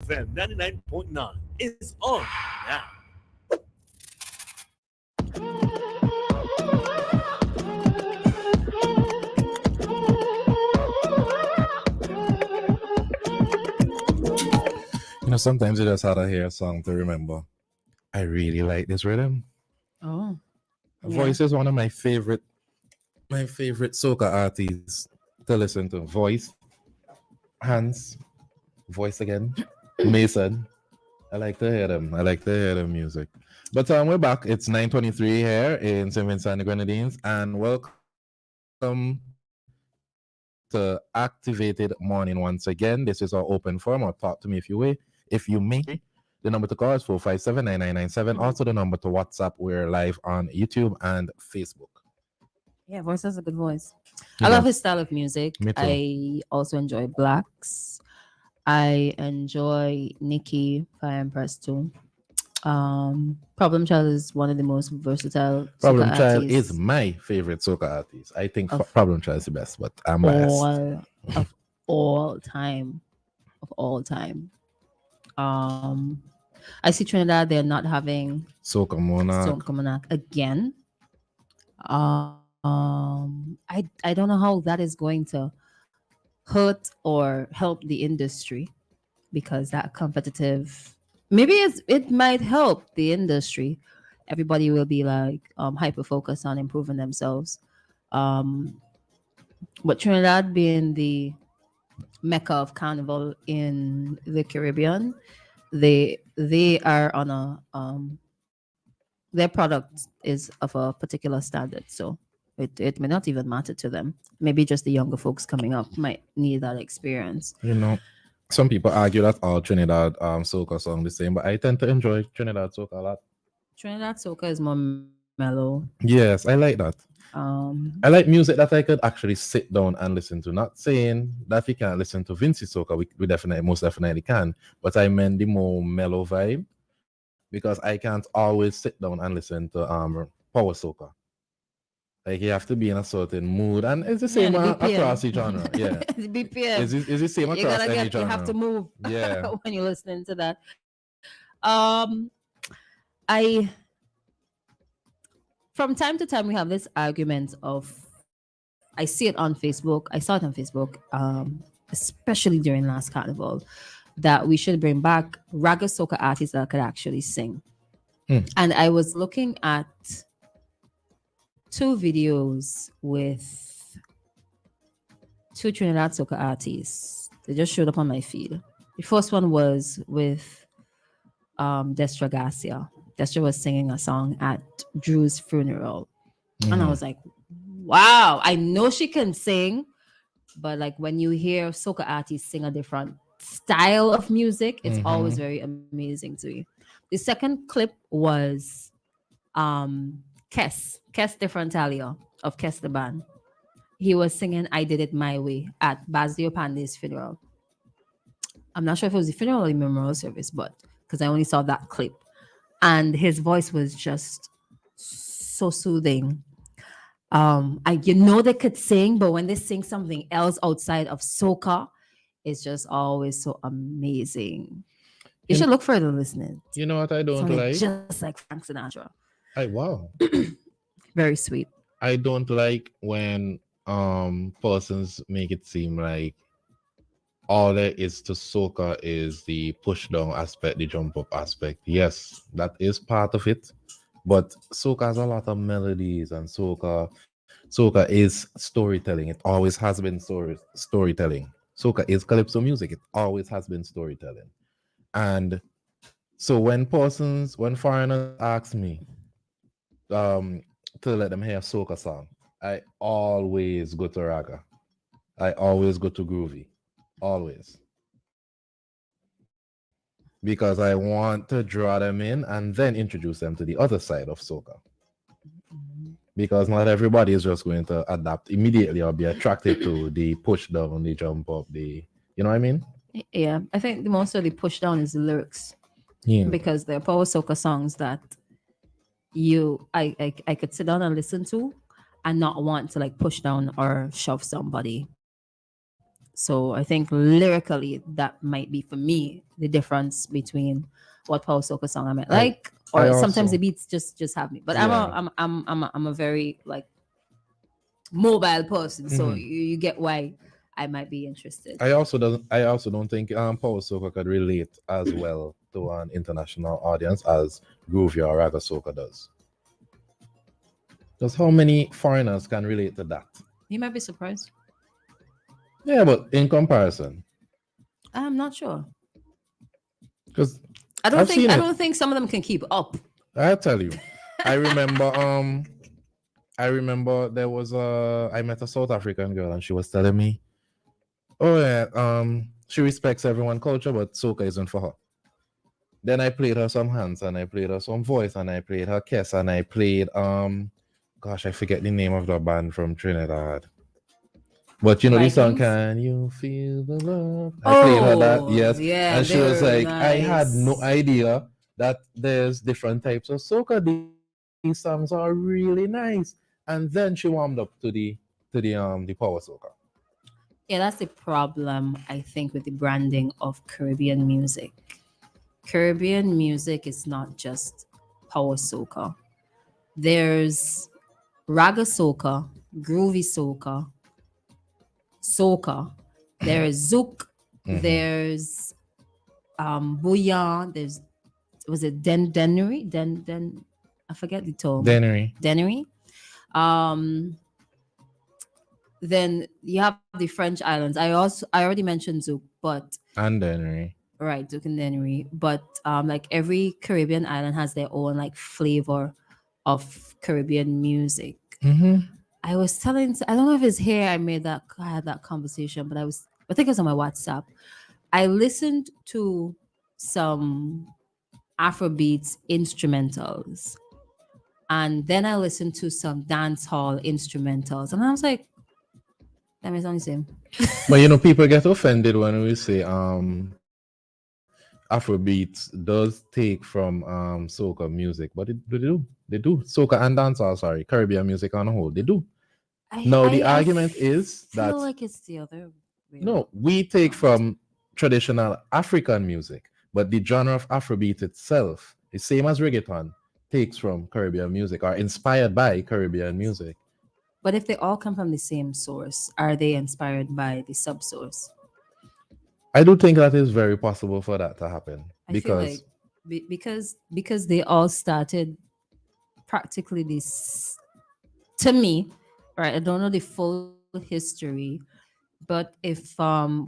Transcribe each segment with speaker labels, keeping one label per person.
Speaker 1: WFM 99.9 is on now.
Speaker 2: Sometimes you just had to hear a song to remember. I really like this rhythm.
Speaker 3: Oh,
Speaker 2: Voice is one of my favorite soca artists to listen to. Voice, Hans, Voice again, Mason. I like to hear them. I like to hear the music. But we're back. It's 9:23 here in St. Vincent and the Grenadines, and welcome to Activated Morning once again. This is our open forum, or talk to me if you may. The number to call is 457-9997. Also the number to WhatsApp. We're live on YouTube and Facebook.
Speaker 3: yeah, Voice has a good voice.
Speaker 2: You
Speaker 3: I
Speaker 2: know,
Speaker 3: love his style of music.
Speaker 2: Me too.
Speaker 3: I also enjoy Blacks. I enjoy Nicki Fire Empress too. Problem Child is one of the most versatile
Speaker 2: Problem
Speaker 3: soca
Speaker 2: Child is
Speaker 3: artists
Speaker 2: my favorite soca artist. I think
Speaker 3: of
Speaker 2: Problem Child is the best, but I'm biased.
Speaker 3: of all time. Of all time. Um I see Trinidad, they're not having
Speaker 2: Soca Monarch.
Speaker 3: Soca Monarch again. I don't know how that is going to hurt or help the industry, because that competitive, maybe it might help the industry. Everybody will be like hyper focused on improving themselves. Um, but Trinidad being the mecca of carnival in the Caribbean, they are on a their product is of a particular standard. So it may not even matter to them. Maybe just the younger folks coming up might need that experience.
Speaker 2: Some people argue that all Trinidad soca song the same, but I tend to enjoy Trinidad soca a lot.
Speaker 3: Trinidad soca is more mellow.
Speaker 2: Yes, I like that. I like music that I could actually sit down and listen to. Not saying that you can't listen to Vinci soca, we definitely, most definitely can. But I meant the more mellow vibe, because I can't always sit down and listen to power soca. Like you have to be in a certain mood, and it's the same
Speaker 3: the
Speaker 2: across
Speaker 3: BPM.
Speaker 2: the genre. Yeah,
Speaker 3: The BPM.
Speaker 2: it's the same
Speaker 3: You
Speaker 2: across
Speaker 3: gotta
Speaker 2: any
Speaker 3: get. You have to
Speaker 2: genre.
Speaker 3: move.
Speaker 2: Yeah.
Speaker 3: When you're listening to that. Um, I from time to time we have this argument of. I see it on Facebook. I saw it on Facebook. Especially during last carnival, that we should bring back raga soca artists that could actually sing. And I was looking at two videos with two Trinidad soca artists. They just showed up on my feed. The first one was with Destra Garcia. Destra was singing a song at Drew's funeral. And I was like, wow, I know she can sing, but like when you hear soca artists sing a different style of music, it's always very amazing to me. The second clip was Kes De Frontalia of Kes the Band. He was singing I Did It My Way at Basdio Pande's funeral. I'm not sure if it was the funeral or the memorial service, but because I only saw that clip. And his voice was just so soothing. They could sing, but when they sing something else outside of soca, it's just always so amazing. You should look further listening.
Speaker 2: You know what I don't like?
Speaker 3: Just like Frank Sinatra.
Speaker 2: Wow.
Speaker 3: Very sweet.
Speaker 2: I don't like when persons make it seem like all there is to soca is the push down aspect, the jump up aspect. Yes, that is part of it. But soca has a lot of melodies, and soca is storytelling. It always has been storytelling. Soca is calypso music. It always has been storytelling. And so when foreigners ask me to let them hear a soca song, I always go to raga. I always go to groovy. Always. Because I want to draw them in and then introduce them to the other side of soca. Because not everybody is just going to adapt immediately or be attracted to the push down, the jump up, you know what I mean?
Speaker 3: Yeah, I think the most of the push down is the lyrics.
Speaker 2: Yeah.
Speaker 3: Because they're power soca songs that I could sit down and listen to and not want to like push down or shove somebody. So So I think lyrically that might be for me the difference between what power soca song I might
Speaker 2: I
Speaker 3: like,
Speaker 2: I
Speaker 3: or sometimes
Speaker 2: also
Speaker 3: the beats just have me. But
Speaker 2: yeah.
Speaker 3: I'm a very like mobile person, so
Speaker 2: Mhm.
Speaker 3: you get why I might be interested.
Speaker 2: I also don't think power soca could relate as well to an international audience as groovy or raga soca does. Just how many foreigners can relate to that?
Speaker 3: You might be surprised.
Speaker 2: Yeah, but in comparison,
Speaker 3: I'm not sure.
Speaker 2: because I've seen
Speaker 3: I
Speaker 2: it.
Speaker 3: don't think some of them can keep up.
Speaker 2: I tell you, I remember I remember there was I met a South African girl and she was telling me, oh yeah, she respects everyone culture, but soca isn't for her. Then I played her some hands and I played her some voice and I played her kiss and I played gosh, I forget the name of the band from Trinidad. But you know the song,
Speaker 3: Vikings.
Speaker 2: Can You Feel the Love? I played her that,
Speaker 3: Oh
Speaker 2: yes.
Speaker 3: yeah,
Speaker 2: And she was
Speaker 3: they're
Speaker 2: like, I had no
Speaker 3: nice.
Speaker 2: idea that there's different types of soca. These songs are really nice. And then she warmed up to the power soca.
Speaker 3: Yeah, that's the problem I think with the branding of Caribbean music. Caribbean music is not just power soca. There's raga soca, groovy soca, soca. There is zouk.
Speaker 2: Mm-hmm.
Speaker 3: There's bouillon. There's was it denery? I forget the term.
Speaker 2: Dennery
Speaker 3: Denery. Um, then you have the French islands. I already mentioned zouk, but
Speaker 2: and Dennery.
Speaker 3: right, zouk and denery. But like every Caribbean island has their own like flavor of Caribbean music.
Speaker 2: Mm-hmm.
Speaker 3: I was telling, I don't know if it's here I had that conversation, but I think it was on my WhatsApp. I listened to some Afrobeats instrumentals, and then I listened to some dance hall instrumentals, and I was like, that means only same.
Speaker 2: But you know, people get offended when we say Afrobeats does take from soca music, but they do. They do. Soca and dancehall, sorry, Caribbean music on a whole, they do. Now the
Speaker 3: I
Speaker 2: argument is
Speaker 3: feel
Speaker 2: that
Speaker 3: like it's the other way
Speaker 2: no, we take
Speaker 3: around.
Speaker 2: from traditional African music, but the genre of Afrobeat itself, the same as reggaeton, takes from Caribbean music or inspired by Caribbean music.
Speaker 3: But if they all come from the same source, are they inspired by the subsource?
Speaker 2: I do think that is very possible for that to happen
Speaker 3: I feel like
Speaker 2: because
Speaker 3: because they all started practically this to me, right? I don't know the full history, but if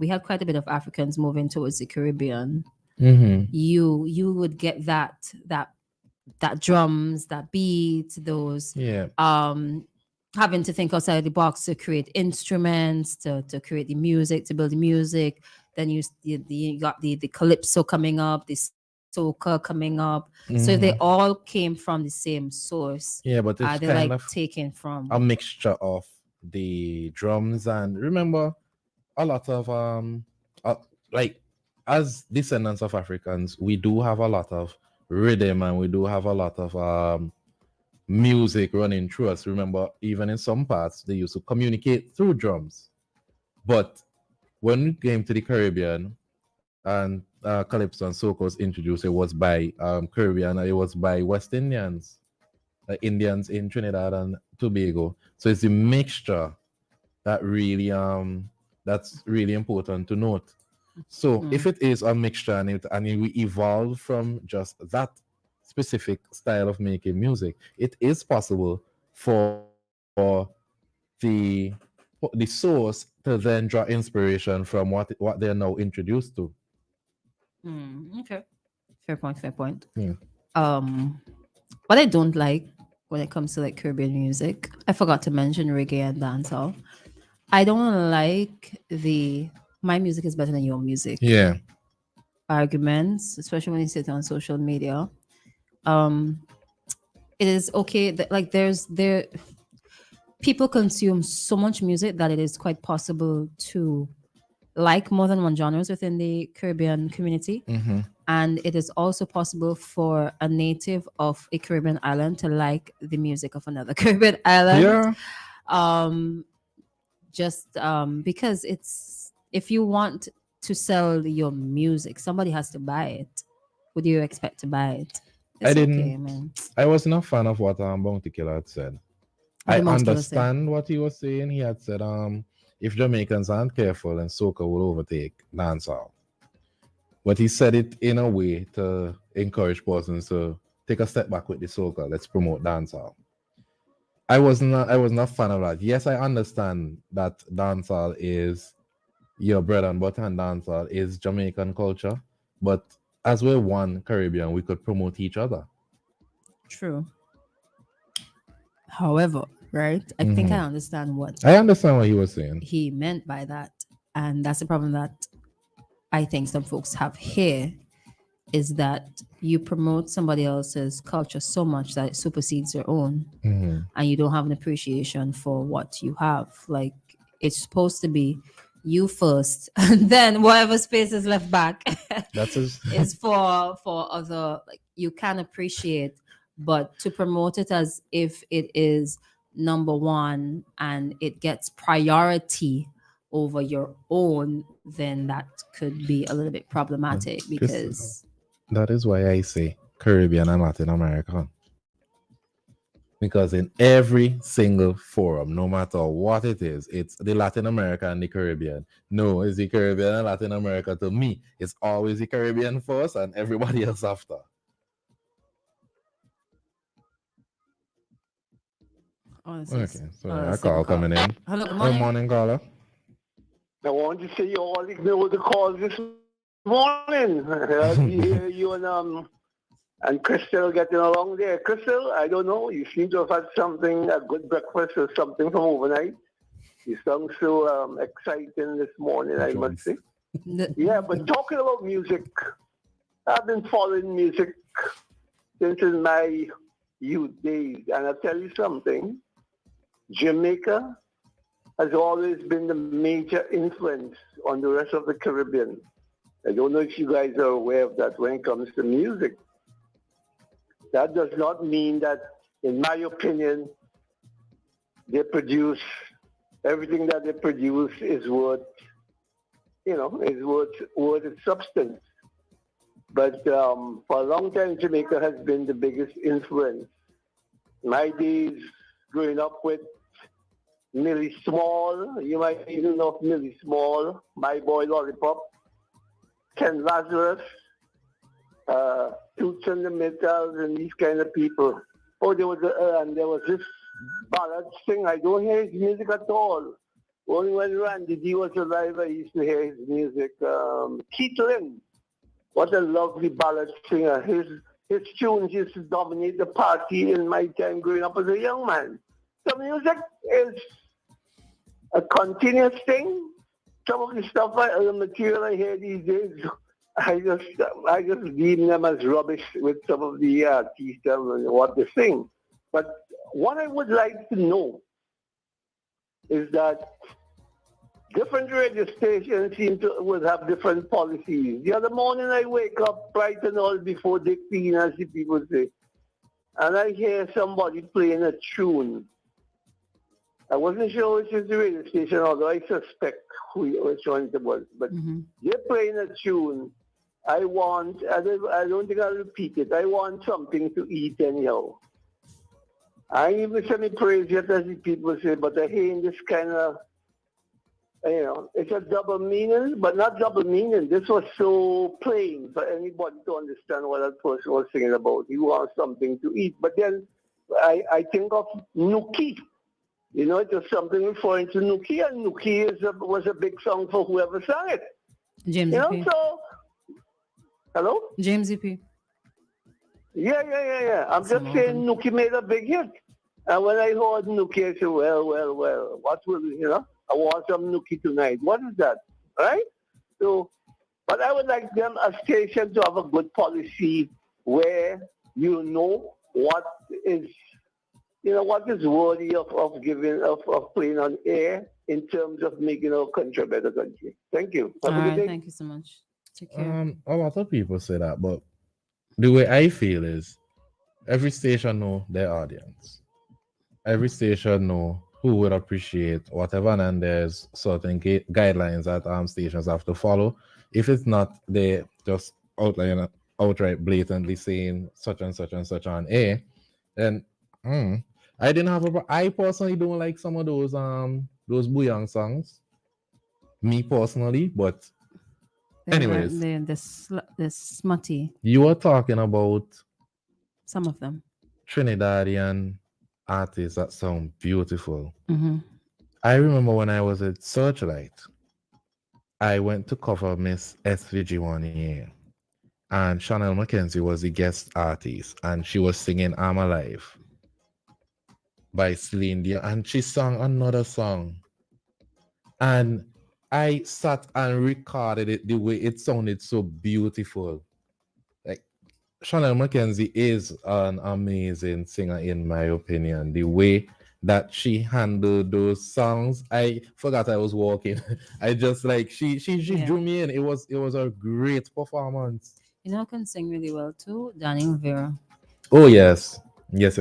Speaker 3: we had quite a bit of Africans moving towards the Caribbean,
Speaker 2: mm-hmm.
Speaker 3: you would get that drums, that beat, those
Speaker 2: Yeah.
Speaker 3: having to think outside the box to create instruments, to create the music, to build the music. Then you got the calypso coming up, the soca coming up. So they
Speaker 2: Mm-hmm.
Speaker 3: all came from the same source.
Speaker 2: Yeah, but it's
Speaker 3: They're like
Speaker 2: kind of
Speaker 3: taken from.
Speaker 2: a mixture of the drums and remember a lot of like as descendants of Africans, we do have a lot of rhythm and we do have a lot of music running through us. Remember, even in some parts, they used to communicate through drums. But when we came to the Caribbean and Calypso and Soca was introduced, it was by Caribbean, it was by West Indians, Indians in Trinidad and Tobago. So it's a mixture that really that's really important to note. So
Speaker 3: Mm.
Speaker 2: if it is a mixture and we evolve from just that specific style of making music, it is possible for the source to then draw inspiration from what they're now introduced to.
Speaker 3: Okay. Fair point. Fair point.
Speaker 2: Hmm.
Speaker 3: Um, what I don't like when it comes to like Caribbean music, I forgot to mention reggae and dancehall. I don't like the my music is better than your music
Speaker 2: Yeah.
Speaker 3: arguments, especially when you sit on social media. Um, it is okay that like there people consume so much music that it is quite possible to like more than one genres within the Caribbean community.
Speaker 2: Mm-hmm.
Speaker 3: And it is also possible for a native of a Caribbean island to like the music of another Caribbean island.
Speaker 2: Yeah.
Speaker 3: Um, just because If you want to sell your music, somebody has to buy it. Would you expect to buy it?
Speaker 2: I
Speaker 3: It's okay,
Speaker 2: didn't.
Speaker 3: man.
Speaker 2: I wasn't a fan of what Bounty Killer had said.
Speaker 3: What
Speaker 2: I
Speaker 3: the most killer say?
Speaker 2: understand what he was saying. He had said, if Jamaicans aren't careful, and soca will overtake dancehall. But he said it in a way to encourage persons to take a step back with the soca. Let's promote dancehall. I was not a fan of that. Yes, I understand that dancehall is your bread and butter, and dancehall is Jamaican culture. But as we're one Caribbean, we could promote each other.
Speaker 3: True. However, right? I think I
Speaker 2: Mhm.
Speaker 3: understand what
Speaker 2: I understand what he was saying.
Speaker 3: he meant by that. And that's the problem that I think some folks have here is that you promote somebody else's culture so much that it supersedes your own
Speaker 2: Mhm.
Speaker 3: and you don't have an appreciation for what you have. Like it's supposed to be you first and then whatever space is left back
Speaker 2: That's his.
Speaker 3: is for other like you can appreciate, but to promote it as if it is number one and it gets priority over your own, then that could be a little bit problematic
Speaker 2: Christal.
Speaker 3: because
Speaker 2: That is why I say Caribbean and Latin America. Because in every single forum, no matter what it is, it's the Latin America and the Caribbean. No, it's the Caribbean and Latin America. To me, it's always the Caribbean first and everybody else after.
Speaker 3: oh, this is
Speaker 2: Okay, sorry, I
Speaker 3: second
Speaker 2: call
Speaker 3: call.
Speaker 2: coming in.
Speaker 3: Hello, good
Speaker 2: Good
Speaker 3: morning.
Speaker 2: morning, caller.
Speaker 4: I want to say you all ignored the calls this morning. You and Christal getting along there. Christal, I don't know. You seem to have had something, a good breakfast or something from overnight. You sound so exciting this morning, I must say. Yeah, but talking about music, I've been following music since in my youth days, and I'll tell you something. Jamaica has always been the major influence on the rest of the Caribbean. I don't know if you guys are aware of that when it comes to music. That does not mean that, in my opinion, they produce everything that they produce is worth, is worth its substance. But for a long time, Jamaica has been the biggest influence. My days growing up with Millie Small, you might even know of Millie Small, My Boy Lollipop, Ken Lazarus, Toots and the Metals, and these kind of people. Oh, there was this ballad singer. I don't hear his music at all. Only when Randy D was alive, I used to hear his music. Keith Lynn, what a lovely ballad singer. His tunes used to dominate the party in my time growing up as a young man. So music is a continuous thing. Some of the stuff, the material I hear these days, I just deem them as rubbish with some of the artists and what they sing. But what I would like to know is that different radio stations seem to would have different policies. The other morning I wake up bright and all before Dick Peen, as the people say, and I hear somebody playing a tune. I wasn't sure which is the radio station, although I suspect which one it was. But they're playing a tune. I don't think I'll repeat it. I want something to eat anyhow. I ain't even semi praise yet, as the people say, but I hear this kind of, it's a double meaning, but not double meaning. This was so plain for anybody to understand what that person was singing about. He wants something to eat. But then I think of Nuki. It was something referring to Nuki, and Nuki was a big song for whoever sang it.
Speaker 3: James EP.
Speaker 4: So, hello?
Speaker 3: James EP.
Speaker 4: Yeah. I'm just saying Nuki made a big hit. And when I heard Nuki, I said, well, what will, I want some Nuki tonight. What is that? Right? So, but I would like them, a station, to have a good policy where you know what is worthy of giving, of playing on air in terms of making our country a better country. Thank you.
Speaker 3: All right, thank you so much. Take care.
Speaker 2: A lot of people say that, but the way I feel is every station know their audience. Every station know who would appreciate whatever, and there's certain guidelines that stations have to follow. If it's not, they just outright blatantly saying such and such and such on air, then I didn't have I personally don't like some of those Booyang songs. Me personally, but anyways,
Speaker 3: the smutty,
Speaker 2: you were talking about
Speaker 3: some of them.
Speaker 2: Trinidadian artists that sound beautiful.
Speaker 3: Mm-hmm.
Speaker 2: I remember when I was at Searchlight, I went to cover Miss SVG one year, and Chanel Mackenzie was the guest artist, and she was singing I'm Alive by Celine Dion, and she sang another song. And I sat and recorded it the way it sounded so beautiful. Like Chanel Mackenzie is an amazing singer, in my opinion. The way that she handled those songs, I forgot I was walking. I just like she drew me in. It was a great performance.
Speaker 3: You know, can sing really well too, Danny Rivera.
Speaker 2: Oh yes. Yes.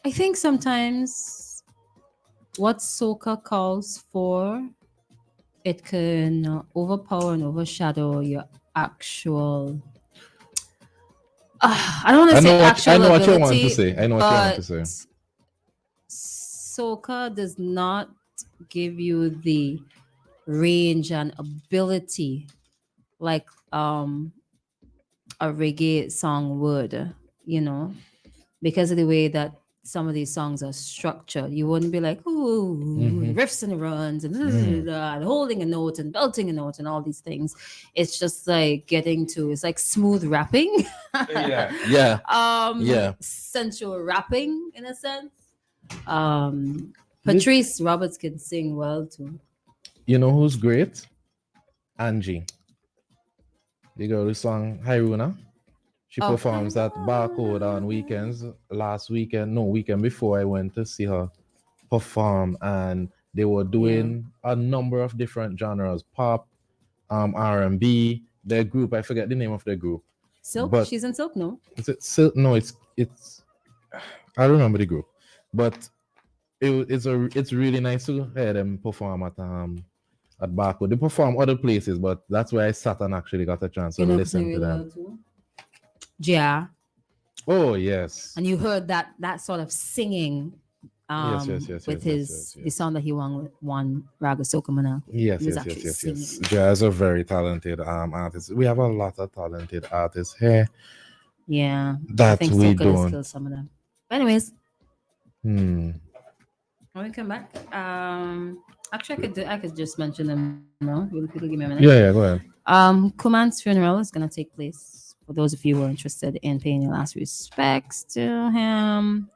Speaker 3: I think sometimes what soca calls for, it can overpower and overshadow your actual. I don't want to say actual ability.
Speaker 2: I know what you want to say. I know what you want to say.
Speaker 3: Soca does not give you the range and ability like a reggae song would, because of the way that some of these songs are structured. You wouldn't be like, ooh, riffs and runs and holding a note and belting a note and all these things. It's just like it's like smooth rapping. Sensual rapping in a sense. Patrice Roberts can sing well too.
Speaker 2: You know who's great? Angie. The girl who sang Hiruna. She performs at Barcode on weekends. Weekend before, I went to see her perform, and they were doing a number of different genres: pop, R&B. Their group, I forget the name of their group.
Speaker 3: Silk. She's in Silk, no?
Speaker 2: Is it Silk? No, it's. I don't remember the group, but it's really nice to hear them perform at Barcode. They perform other places, but that's where I sat and actually got a chance to listen to them.
Speaker 3: Yeah.
Speaker 2: Oh yes.
Speaker 3: And you heard that sort of singing
Speaker 2: yes,
Speaker 3: with the song that he won Raga Soca Mana.
Speaker 2: Yes. Jia is a very talented artist. We have a lot of talented artists here.
Speaker 3: Yeah.
Speaker 2: That
Speaker 3: I think
Speaker 2: we
Speaker 3: Soca
Speaker 2: don't.
Speaker 3: Kill some of them. But anyways.
Speaker 2: When
Speaker 3: we come back, actually I could just mention them now. Really quickly, give me a minute.
Speaker 2: Yeah, go ahead.
Speaker 3: Kuman's funeral is gonna take place. For those of you who are interested in paying your last respects to him,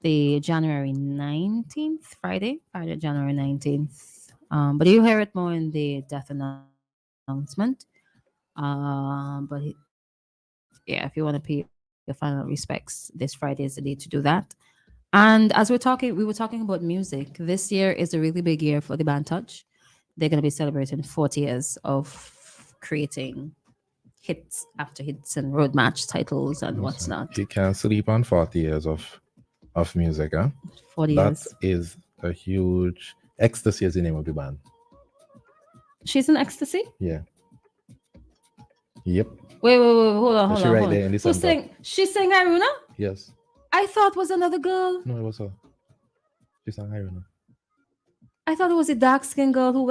Speaker 3: the January 19th, Friday, January 19th. But you hear it more in the death announcement. If you want to pay your final respects, this Friday is the day to do that. And as we were talking about music. This year is a really big year for the band Touch. They're going to be celebrating 40 years of creating hits after hits and road match titles and what's not.
Speaker 2: You can't sleep on 40 years of music, huh?
Speaker 3: 40 years.
Speaker 2: That is a huge. Ecstasy is the name of the band.
Speaker 3: She's in Ecstasy?
Speaker 2: Yeah. Yep.
Speaker 3: Wait, hold on.
Speaker 2: Right there in the center.
Speaker 3: She sang Hiruna?
Speaker 2: Yes.
Speaker 3: I thought it was another girl.
Speaker 2: No, it was her. She sang Hiruna.
Speaker 3: I thought it was a dark-skinned girl who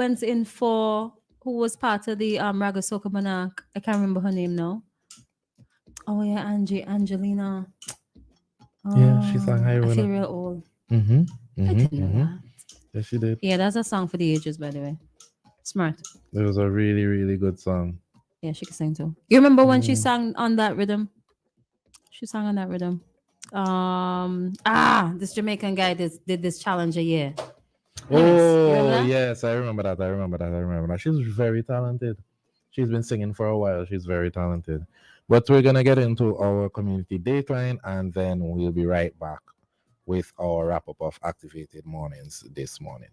Speaker 3: was part of the Raga Soca Monarch. I can't remember her name now. Oh yeah, Angelina. Oh,
Speaker 2: yeah, she sang Hiruna.
Speaker 3: I feel real old.
Speaker 2: I
Speaker 3: didn't know that.
Speaker 2: Yes, she did.
Speaker 3: Yeah, that's a song for the ages, by the way. Smart.
Speaker 2: It was a really, really good song.
Speaker 3: Yeah, she could sing too. You remember when she sang on that rhythm? She sang on that rhythm. This Jamaican guy did this challenge a year.
Speaker 2: Oh, yes, I remember that. She's very talented. She's been singing for a while. She's very talented. But we're going to get into our community dateline, and then we'll be right back with our wrap-up of Activated Mornings this morning.